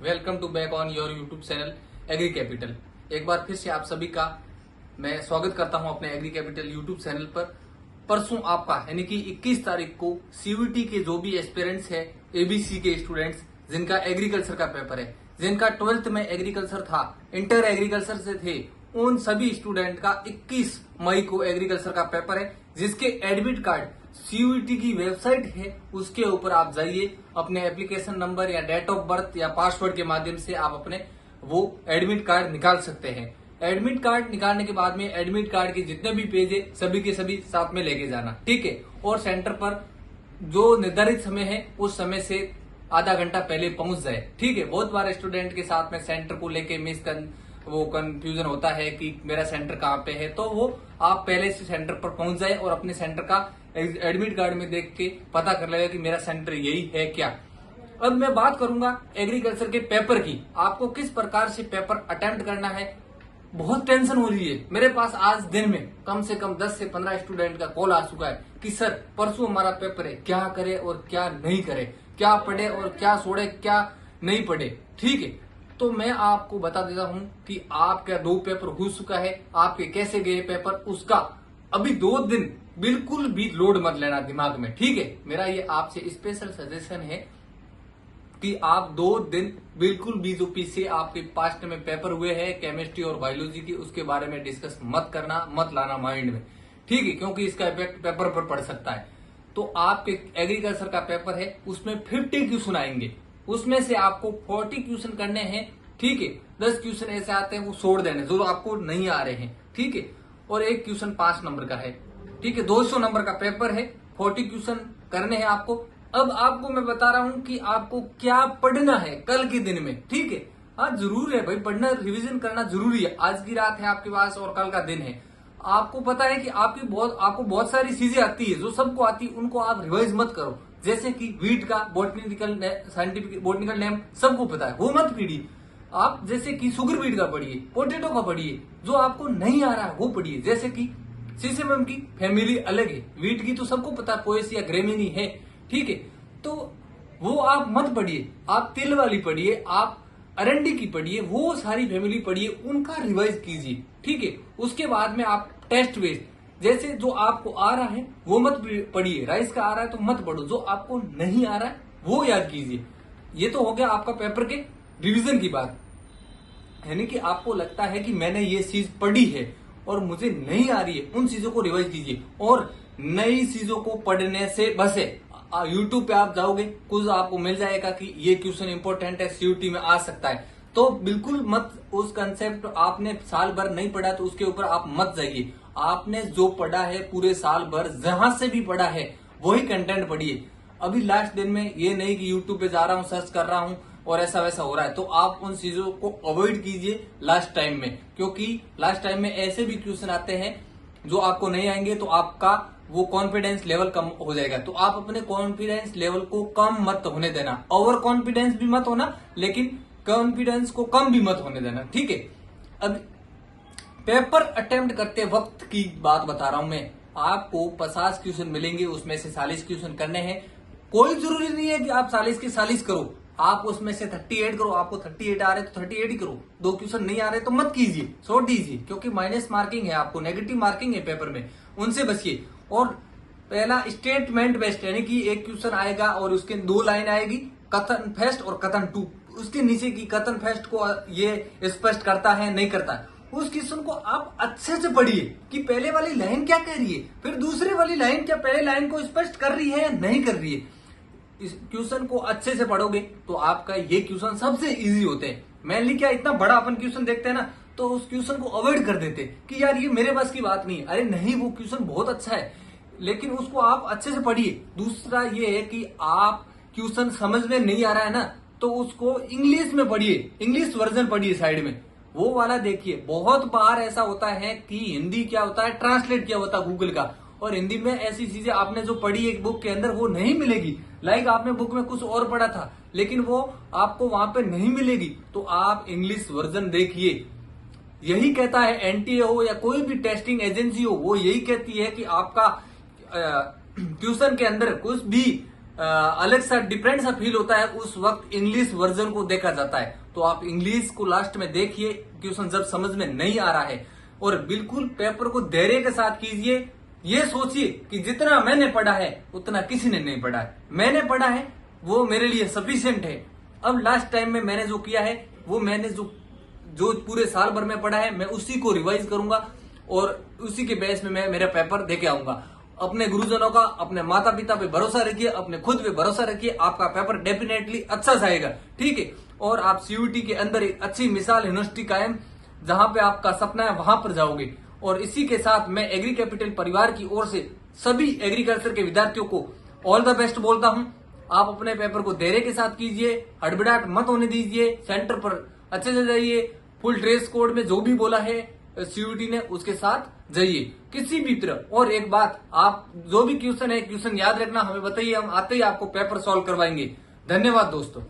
Welcome to back on your YouTube channel agri capital. एक बार फिर से आप सभी का मैं स्वागत करता हूं अपने एग्री कैपिटल यूट्यूब चैनल पर। परसों आपका यानी कि 21 तारीख को सीयूईटी के जो भी एस्पिरेंट्स है, एबीसी के स्टूडेंट्स जिनका एग्रीकल्चर का पेपर है, जिनका 12th में एग्रीकल्चर था, इंटर एग्रीकल्चर से थे, उन सभी स्टूडेंट का 21 मई को एग्रीकल्चर का पेपर है, जिसके एडमिट कार्ड सीयूईटी की वेबसाइट है उसके ऊपर आप जाइए, अपने एप्लीकेशन नंबर या डेट ऑफ बर्थ या पासवर्ड के माध्यम से आप अपने वो एडमिट कार्ड निकाल सकते हैं। एडमिट कार्ड निकालने के बाद में एडमिट कार्ड के जितने भी पेज है सभी के सभी साथ में लेके जाना, ठीक है। और सेंटर पर जो निर्धारित समय है उस समय से आधा घंटा पहले पहुंच जाए, ठीक है। बहुत बार स्टूडेंट के साथ में सेंटर को लेके वो कंफ्यूजन होता है कि मेरा सेंटर कहाँ पे है, तो वो आप पहले से सेंटर पर पहुंच जाए और अपने सेंटर का एडमिट कार्ड में देख के पता कर लेगा कि मेरा सेंटर यही है क्या। अब मैं बात करूंगा एग्रीकल्चर के पेपर की, आपको किस प्रकार से पेपर अटेम्प्ट करना है। बहुत टेंशन हो रही है मेरे पास, आज दिन में कम से कम 10 से 15 स्टूडेंट का कॉल आ चुका है कि सर परसों हमारा पेपर है, क्या करे और क्या नहीं करे, क्या पढ़े और क्या छोड़े, क्या नहीं पढ़े, ठीक है। तो मैं आपको बता देता हूं कि आपका 2 पेपर हो चुका है, आपके कैसे गए पेपर उसका अभी 2 दिन बिल्कुल भी लोड मत लेना दिमाग में, ठीक है। मेरा ये आपसे स्पेशल सजेशन है कि आप 2 दिन बिल्कुल भी जो पीछे आपके पास्ट में पेपर हुए हैं केमिस्ट्री और बायोलॉजी की, उसके बारे में डिस्कस मत करना, मत लाना माइंड में, ठीक है, क्योंकि इसका इफेक्ट पेपर पर पड़ सकता है। तो आपके एग्रीकल्चर का पेपर है उसमें 50 क्वेश्चन आएंगे, उसमें से आपको 40 क्वेश्चन करने हैं, ठीक है। 10 क्वेश्चन ऐसे आते हैं वो छोड़ देने जो आपको नहीं आ रहे हैं, ठीक है। और 1 क्वेश्चन 5 नंबर का है, ठीक है। 200 नंबर का पेपर है, 40 क्वेश्चन करने हैं आपको। अब आपको मैं बता रहा हूं कि आपको क्या पढ़ना है कल के दिन में, ठीक है। हाँ जरूर है भाई, पढ़ना रिवीजन करना जरूरी है। आज की रात है आपके पास और कल का दिन है। आपको पता है कि आपको बहुत सारी चीजें आती है, जो सबको आती है उनको आप रिवाइज मत करो। जैसे कि वीट का साइंटिफिक बोटनिकल नेम सबको पता है, वो मत पढ़िए आप। जैसे कि शुगर बीट का पढ़िए, पोटेटो का पढ़िए, जो आपको नहीं आ रहा है वो पढ़िए। जैसे कि सीसेमम की फैमिली अलग है, वीट की तो सबको पता है पोएसिया ग्रेमिनी है, ठीक है। तो वो आप मत पढ़िए, आप तिल वाली पढ़िए, आप अरंडी की पढ़िए, वो सारी फैमिली पढ़िए, उनका रिवाइज कीजिए, ठीक है। उसके बाद में आप टेस्ट बेस्ड जैसे जो आपको आ रहा है वो मत पढ़िए, राइस का आ रहा है तो मत पढ़ो, जो आपको नहीं आ रहा है वो याद कीजिए। ये तो हो गया आपका पेपर के रिवीजन की बात, यानी कि आपको लगता है कि मैंने ये चीज पढ़ी है और मुझे नहीं आ रही है, उन चीजों को रिवाइज कीजिए। और नई चीजों को पढ़ने से बसे, यूट्यूब पे आप जाओगे कुछ आपको मिल जाएगा कि ये क्वेश्चन इंपॉर्टेंट है, सीयूटी में आ सकता है, तो बिल्कुल मत उस कंसेप्ट आपने साल भर नहीं पढ़ा तो उसके ऊपर आप मत जाइए। आपने जो पढ़ा है पूरे साल भर जहां से भी पढ़ा है वही कंटेंट पढ़िए। अभी लास्ट दिन में ये नहीं कि यूट्यूब पे जा रहा हूं, सर्च कर रहा हूं और ऐसा वैसा हो रहा है, तो आप उन चीजों को अवॉइड कीजिए लास्ट टाइम में, क्योंकि लास्ट टाइम में ऐसे भी क्वेश्चन आते हैं जो आपको नहीं आएंगे तो आपका वो कॉन्फिडेंस लेवल कम हो जाएगा। तो आप अपने कॉन्फिडेंस लेवल को कम मत होने देना, ओवर कॉन्फिडेंस भी मत होना लेकिन कॉन्फिडेंस को कम भी मत होने देना, ठीक है। अब पेपर अटेम्प्ट करते वक्त की बात बता रहा हूं मैं, आपको 50 क्वेश्चन मिलेंगे, उसमें से 40 क्वेश्चन करने हैं। कोई जरूरी नहीं है कि आप 40 के 40 करो, आप उसमें से 38 करो। आपको 38 आ रहे तो 38 ही करो, 2 क्वेश्चन नहीं आ रहे तो मत कीजिए, छोड़ दीजिए, क्योंकि माइनस मार्किंग है, आपको नेगेटिव मार्किंग है पेपर में, उनसे बचिए। और पहला स्टेटमेंट बेस्ड, यानी कि एक क्वेश्चन आएगा और उसके 2 लाइन आएगी, कथन फर्स्ट और कथन टू। उसके नीचे की कथन फर्स्ट को ये स्पष्ट करता है नहीं करता है, उस क्वेश्चन को आप अच्छे से पढ़िए कि पहले वाली लाइन क्या कह रही है, फिर दूसरी वाली लाइन क्या पहले लाइन को स्पष्ट कर रही है या नहीं कर रही है। इस क्वेश्चन को अच्छे से पढ़ोगे तो आपका ये क्वेश्चन सबसे इजी होते हैं। मैंने क्या इतना बड़ा अपन क्वेश्चन देखते हैं ना तो उस क्वेश्चन को अवॉइड कर देते कि यार ये मेरे पास की बात नहीं है। अरे नहीं, वो क्वेश्चन बहुत अच्छा है लेकिन उसको आप अच्छे से पढ़िए। दूसरा ये है कि आप क्वेश्चन समझ में नहीं आ रहा है ना तो उसको इंग्लिश में पढ़िए, इंग्लिश वर्जन पढ़िए साइड में, वो वाला देखिए। बहुत बार ऐसा होता है कि हिंदी क्या होता है ट्रांसलेट किया होता है गूगल का, और हिंदी में ऐसी चीजें आपने जो पढ़ी एक बुक के अंदर वो नहीं मिलेगी। लाइक आपने बुक में कुछ और पढ़ा था लेकिन वो आपको वहां पे नहीं मिलेगी, तो आप इंग्लिश वर्जन देखिए। यही कहता है एनटीए हो या कोई भी टेस्टिंग एजेंसी हो, वो यही कहती है कि आपका क्वेश्चन के अंदर कुछ भी अलग सा डिफरेंट सा फील होता है, उस वक्त इंग्लिश वर्जन को देखा जाता है। तो आप इंग्लिश को लास्ट में देखिए, क्वेश्चन जब समझ में नहीं आ रहा है, और बिल्कुल पेपर को धैर्य के साथ कीजिए। ये सोचिए कि जितना मैंने पढ़ा है उतना किसी ने नहीं पढ़ा है, मैंने पढ़ा है वो मेरे लिए सफिशिएंट है। अब लास्ट टाइम में मैंने जो किया है वो मैंने जो पूरे साल भर में पढ़ा है मैं उसी को रिवाइज करूंगा और उसी के बेस में मैं मेरा पेपर देके आऊंगा। अपने गुरुजनों का, अपने माता पिता पे भरोसा रखिए, अपने खुद पे भरोसा रखिए, आपका पेपर डेफिनेटली अच्छा जाएगा, ठीक है। और आप सीयूईटी के अंदर एक अच्छी मिसाल यूनिवर्सिटी कायम, जहां पे आपका सपना है वहां पर जाओगे। और इसी के साथ मैं एग्री कैपिटल परिवार की ओर से सभी एग्रीकल्चर के विद्यार्थियों को ऑल द बेस्ट बोलता हूं। आप अपने पेपर को धैर्य के साथ कीजिए, हड़बड़ाहट मत होने दीजिए, सेंटर पर अच्छे से जाइए, फुल ड्रेस कोड में जो भी बोला है सीयूईटी ने उसके साथ जाइए किसी भी तरह। और एक बात, आप जो भी क्वेश्चन है क्वेश्चन याद रखना, हमें बताइए, हम आते ही आपको पेपर सॉल्व करवाएंगे। धन्यवाद दोस्तों।